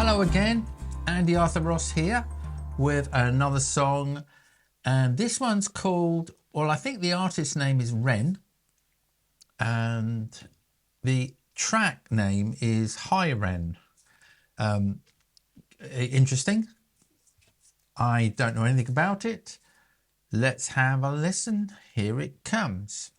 Hello again, Andy Arthur Ross here with another song, and this one's called, well, I think the artist's name is Ren, and the track name is Hi Ren. Interesting. I don't know anything about it. Let's have a listen. Here it comes.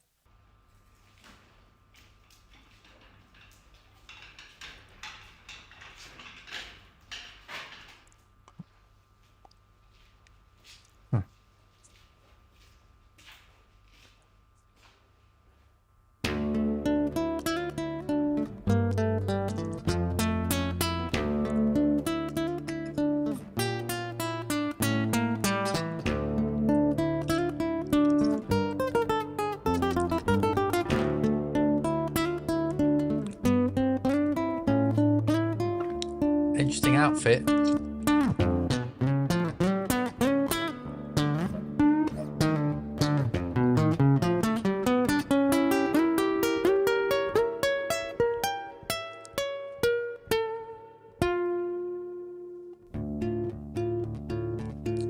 Interesting outfit.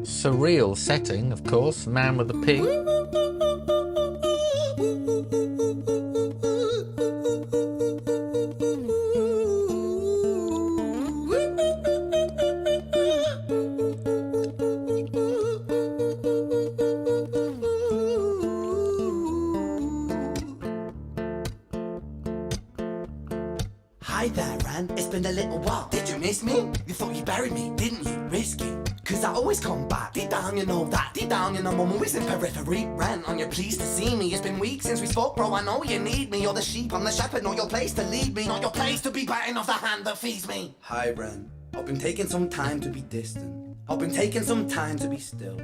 Surreal setting, of course. The man with the pig. Hi there, Ren. It's been a little while. Did you miss me? You thought you buried me, didn't you? Risky. Cause I always come back. Deep down, you know that. Deep down, you know I'm always in periphery. Ren, on your pleased to see me. It's been weeks since we spoke, bro. I know you need me. You're the sheep, I'm the shepherd. Not your place to lead me. Not your place to be biting off the hand that feeds me. Hi, Ren. I've been taking some time to be distant. I've been taking some time to be still.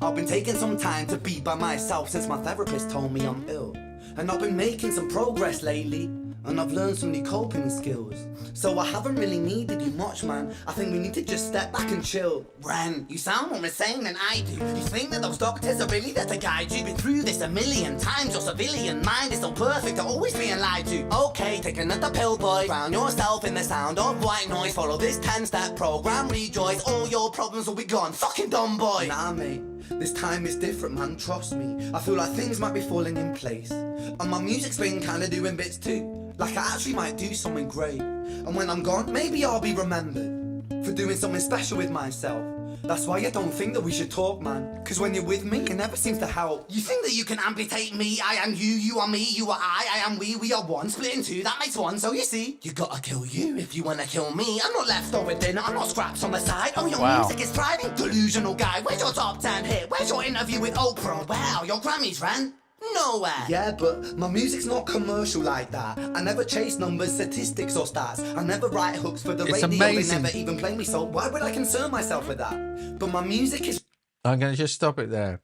I've been taking some time to be by myself since my therapist told me I'm ill. And I've been making some progress lately. And I've learned some new coping skills. So I haven't really needed you much, man. I think we need to just step back and chill. Ren, you sound more insane than I do. You think that those doctors are really there to guide you? Been through this a million times. Your civilian mind is so perfect, they're always being lied to. Okay, take another pill, boy. Drown yourself in the sound of white noise. Follow this 10-step program, rejoice. All your problems will be gone. Fucking dumb boy. Nah, mate. This time is different, man. Trust me. I feel like things might be falling in place. And my music's been kinda doing bits too. Like I actually might do something great. And when I'm gone, maybe I'll be remembered for doing something special with myself. That's why I don't think that we should talk, man. Cause when you're with me, it never seems to help. You think that you can amputate me? I am you, you are me, you are I am we are one. Split in two, that makes one. So you see, you gotta kill you if you wanna kill me. I'm not leftover dinner, I'm not scraps on the side. Oh, your music is thriving, delusional guy. Where's your top 10 hit? Where's your interview with Oprah? Wow, your Grammys ran nowhere. Yeah, but my music's not commercial like that. I never chase numbers, statistics or stats. I never write hooks for the radio. Amazing. They never even play me, so why would I concern myself with that? But my music is... I'm going to just stop it there.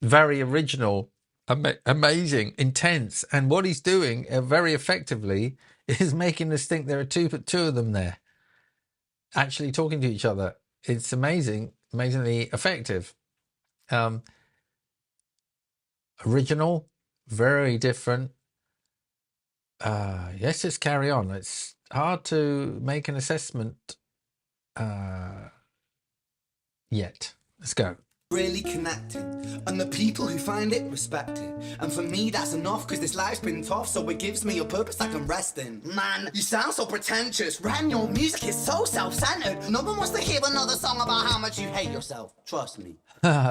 Very original, amazing, intense. And what he's doing very effectively is making us think there are two of them there, actually talking to each other. It's amazing, amazingly effective. Original, very different. Let's just carry on. It's hard to make an assessment yet. Let's go. Really connecting, and the people who find it respect it. And for me that's enough, cause this life's been tough, so it gives me a purpose I can rest in. Man, you sound so pretentious. Ren, your music is so self-centered. No one wants to hear another song about how much you hate yourself. Trust me.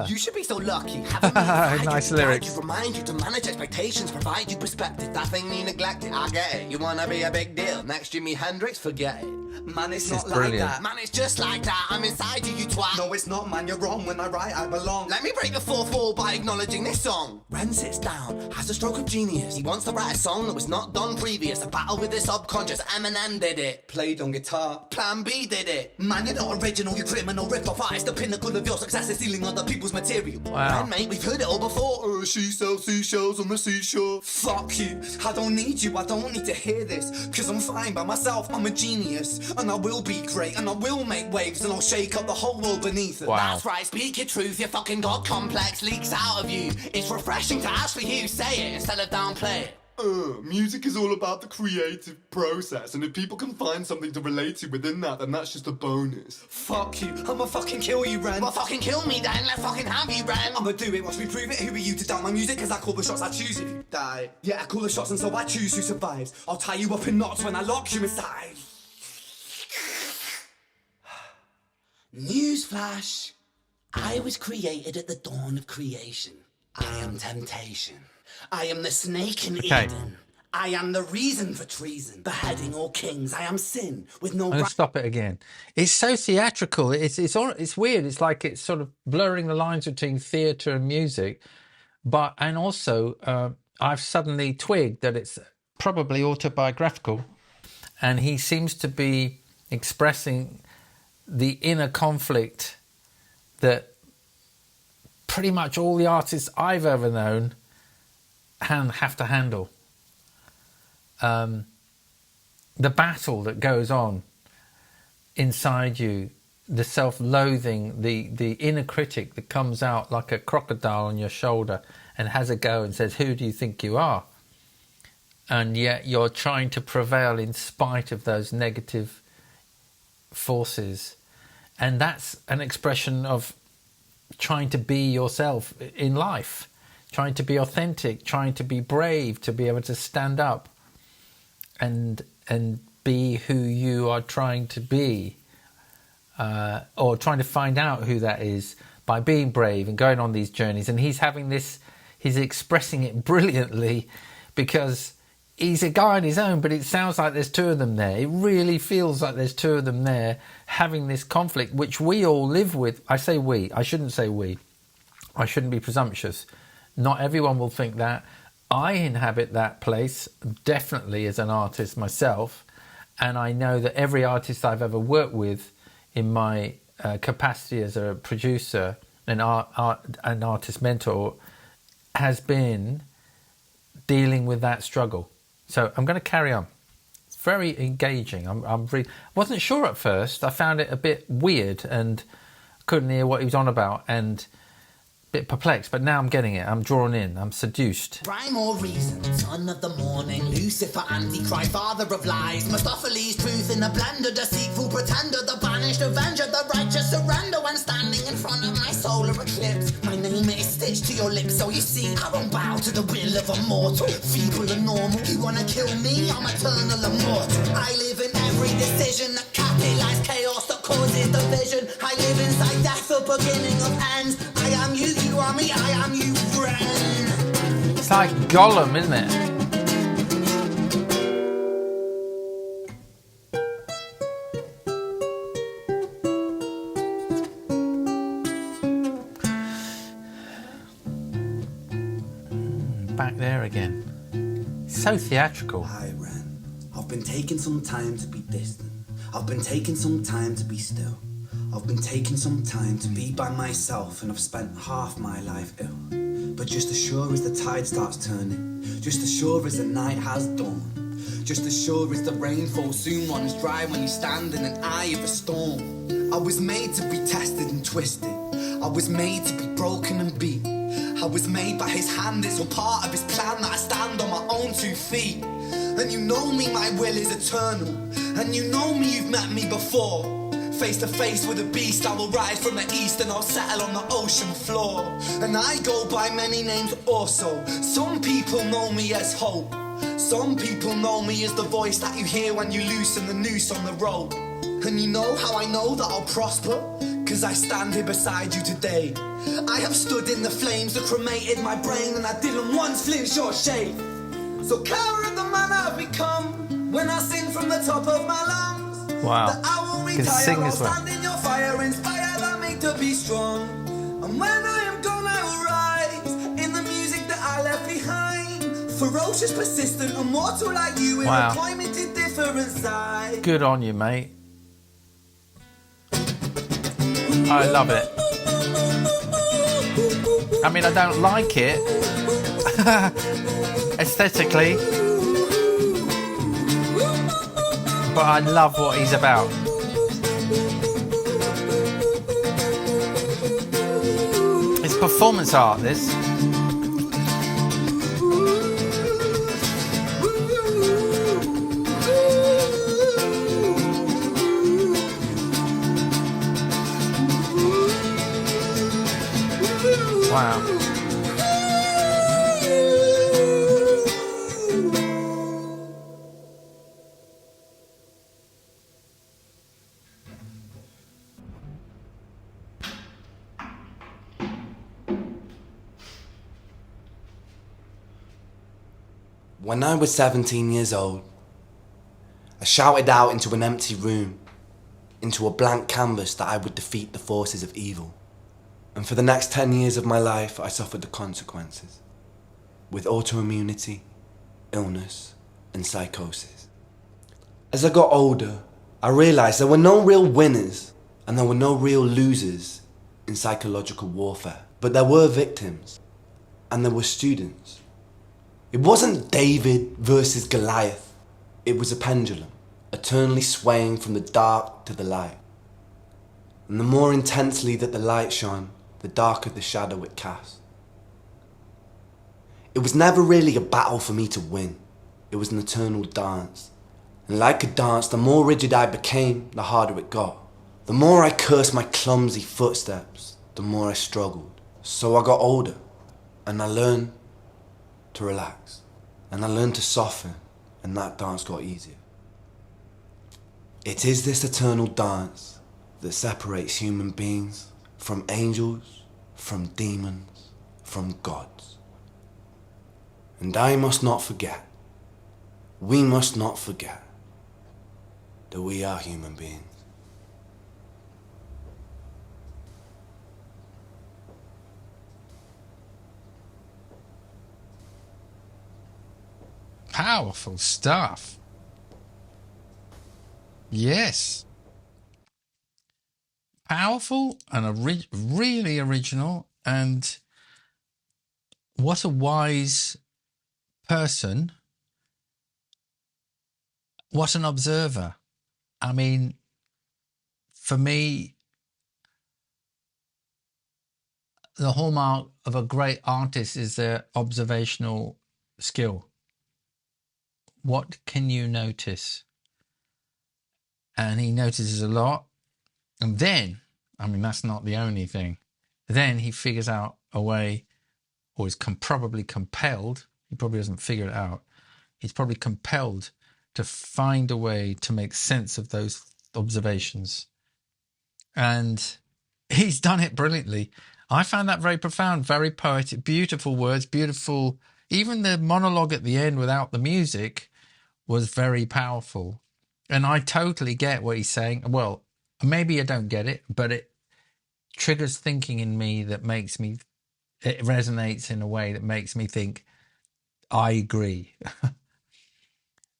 You should be so lucky. Having me nice lyrics. You, remind you to manage expectations, provide you perspective. That thing you neglected, I get it. You wanna be a big deal. Next Jimi Hendrix, forget it. Man, it's not like that. Man, it's just like that. I'm inside you, you twat. No, it's not, man. You're wrong. When I write, I belong. Let me break the fourth wall by acknowledging this song. Ren sits down, has a stroke of genius. He wants to write a song that was not done previous. A battle with the subconscious. Eminem did it. Played on guitar. Plan B did it. Man, you're not original. You criminal rip-off artist. The pinnacle of your success is stealing other people's material. Wow. Ren, mate, we've heard it all before. She sells seashells on the seashore. Fuck you. I don't need you. I don't need to hear this. Cause I'm fine by myself. I'm a genius. And I will be great. And I will make waves. And I'll shake up the whole world beneath it. Wow. That's right. Speak your truth. Your fucking God complex leaks out of you. It's refreshing to ask for you. Say it instead of downplay it. Music is all about the creative process, and if people can find something to relate to within that, then that's just a bonus. Fuck you, I'ma fucking kill you, Ren. Well, fucking kill me then, let's fucking have you, Ren. I'ma do it, watch me prove it. Who are you to doubt my music? Cause I call the shots, I choose if you die. Yeah, I call the shots and so I choose who survives. I'll tie you up in knots when I lock you inside. Newsflash. I was created at the dawn of creation. I am temptation. I am the snake in Eden. I am the reason for treason, beheading all kings. I am sin with no I'm going to stop it again. It's so theatrical. It's weird. It's like it's sort of blurring the lines between theatre and music. And also, I've suddenly twigged that it's probably autobiographical, and he seems to be expressing the inner conflict that pretty much all the artists I've ever known have to handle. The battle that goes on inside you, the self-loathing, the inner critic that comes out like a crocodile on your shoulder and has a go and says, who do you think you are? And yet you're trying to prevail in spite of those negative forces. And that's an expression of trying to be yourself in life, trying to be authentic, trying to be brave, to be able to stand up and be who you are trying to be, or trying to find out who that is by being brave and going on these journeys. And he's expressing it brilliantly because he's a guy on his own, but it sounds like there's two of them there. It really feels like there's two of them there having this conflict, which we all live with. I say we, I shouldn't say we. I shouldn't be presumptuous. Not everyone will think that. I inhabit that place, definitely as an artist myself, and I know that every artist I've ever worked with in my capacity as a producer and an artist mentor has been dealing with that struggle. So I'm going to carry on. It's very engaging. Wasn't sure at first. I found it a bit weird and couldn't hear what he was on about and a bit perplexed, but now I'm getting it. I'm drawn in. I'm seduced. Rhyme or reason, son of the morning, Lucifer, Antichrist, father of lies, Mephistopheles, truth in the blender, deceitful pretender, the banished avenger, the righteous surrender. When standing in front of my solar eclipse, my name is stitched to your lips, so you see I won't bow to the will of a mortal, feeble and normal. You wanna kill me? I'm eternal immortal. I live in every decision that catalyzes chaos, that causes division. I live inside death, the beginning of ends. I am you, you are me, I am you, friend. It's like Gollum, isn't it? Back there again. So theatrical. Hi, Ren. I've been taking some time to be distant. I've been taking some time to be still. I've been taking some time to be by myself, and I've spent half my life ill. But just as sure as the tide starts turning, just as sure as the night has dawned, just as sure as the rainfall soon runs dry when you stand in an eye of a storm. I was made to be tested and twisted. I was made to be broken and beat. I was made by his hand, it's all part of his plan that I stand on my own 2 feet. And you know me, my will is eternal. And you know me, you've met me before. Face to face with a beast, I will rise from the east and I'll settle on the ocean floor. And I go by many names also. Some people know me as hope. Some people know me as the voice that you hear when you loosen the noose on the rope. And you know how I know that I'll prosper? Cause I stand here beside you today. I have stood in the flames that cremated my brain, and I didn't once flinch or shake. So cower of the man I've become, when I sing from the top of my lungs. Wow. That I will You can retire sing while as well. standing your fire, inspired that make to be strong. And when I am gone I will rise in the music that I left behind. Ferocious, persistent, immortal like you in Wow. a climate to different side. Good on you, mate. I love it. I mean, I don't like it aesthetically, but I love what he's about. It's performance art, this. When I was 17 years old, I shouted out into an empty room, into a blank canvas that I would defeat the forces of evil. And for the next 10 years of my life, I suffered the consequences, with autoimmunity, illness, and psychosis. As I got older, I realised there were no real winners and there were no real losers in psychological warfare, but there were victims and there were students. It wasn't David versus Goliath. It was a pendulum, eternally swaying from the dark to the light. And the more intensely that the light shone, the darker the shadow it cast. It was never really a battle for me to win. It was an eternal dance. And like a dance, the more rigid I became, the harder it got. The more I cursed my clumsy footsteps, the more I struggled. So I got older, and I learned to relax. And I learned to soften, and that dance got easier. It is this eternal dance that separates human beings from angels, from demons, from gods. And I must not forget, we must not forget, that we are human beings. Powerful stuff. Yes. Powerful and really original. And what a wise person. What an observer. I mean, for me, the hallmark of a great artist is their observational skill. What can you notice? And he notices a lot. And then, I mean, that's not the only thing. Then he figures out a way, or is probably compelled, he probably doesn't figure it out, he's probably compelled to find a way to make sense of those observations. And he's done it brilliantly. I found that very profound, very poetic, beautiful words, beautiful. Even the monologue at the end without the music was very powerful. And I totally get what he's saying. Well, maybe I don't get it, but it triggers thinking in me that makes me, it resonates in a way that makes me think, I agree.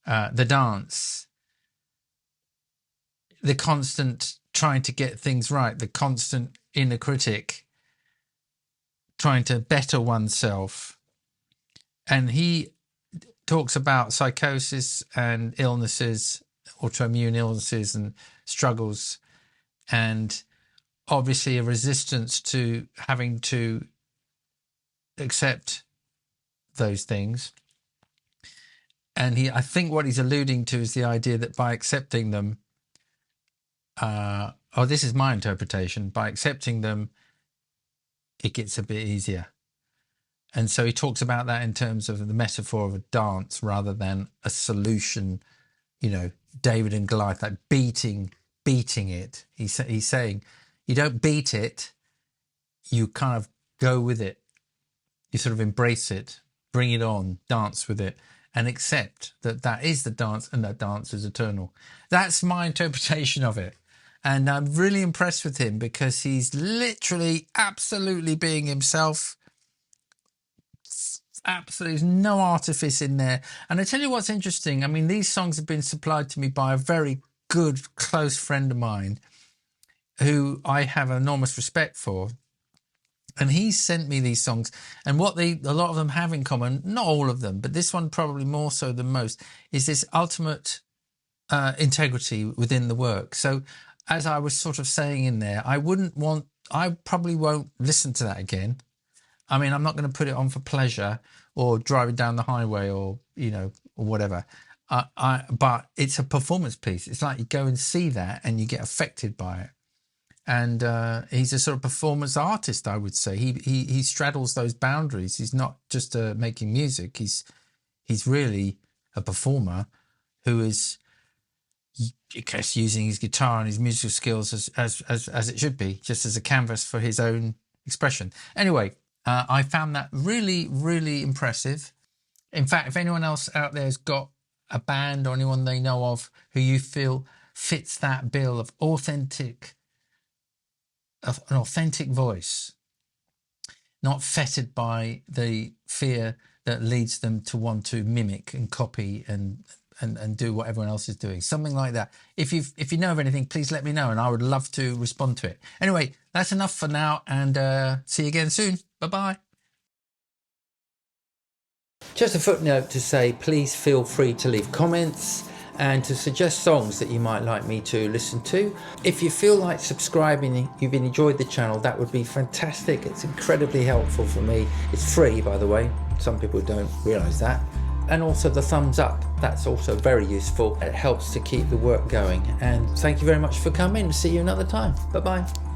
The dance, the constant trying to get things right, the constant inner critic trying to better oneself. And he talks about psychosis and illnesses, autoimmune illnesses and struggles, and obviously a resistance to having to accept those things. And I think what he's alluding to is the idea that by accepting them, this is my interpretation, by accepting them, it gets a bit easier. And so he talks about that in terms of the metaphor of a dance rather than a solution, you know, David and Goliath, like beating it. He's saying you don't beat it, you kind of go with it. You sort of embrace it, bring it on, dance with it, and accept that that is the dance and that dance is eternal. That's my interpretation of it. And I'm really impressed with him because he's literally absolutely being himself. Absolutely, there's no artifice in there. And I tell you what's interesting. I mean, these songs have been supplied to me by a very good, close friend of mine who I have enormous respect for. And he sent me these songs. And what a lot of them have in common, not all of them, but this one probably more so than most, is this ultimate integrity within the work. So as I was sort of saying in there, I probably won't listen to that again. I mean, I'm not going to put it on for pleasure or driving down the highway or, you know, or whatever. But it's a performance piece. It's like you go and see that and you get affected by it. And he's a sort of performance artist, I would say. He straddles those boundaries. He's not just making music. He's really a performer who is, I guess, using his guitar and his musical skills as it should be, just as a canvas for his own expression. Anyway, I found that really, really impressive. In fact, if anyone else out there has got a band or anyone they know of who you feel fits that bill of an authentic voice, not fettered by the fear that leads them to want to mimic and copy and do what everyone else is doing, something like that. If you know of anything, please let me know, and I would love to respond to it. Anyway, that's enough for now, and see you again soon. Bye-bye. Just a footnote to say, please feel free to leave comments and to suggest songs that you might like me to listen to. If you feel like subscribing, you've enjoyed the channel, that would be fantastic. It's incredibly helpful for me. It's free, by the way. Some people don't realise that. And also the thumbs up, that's also very useful. It helps to keep the work going. And thank you very much for coming. See you another time. Bye-bye.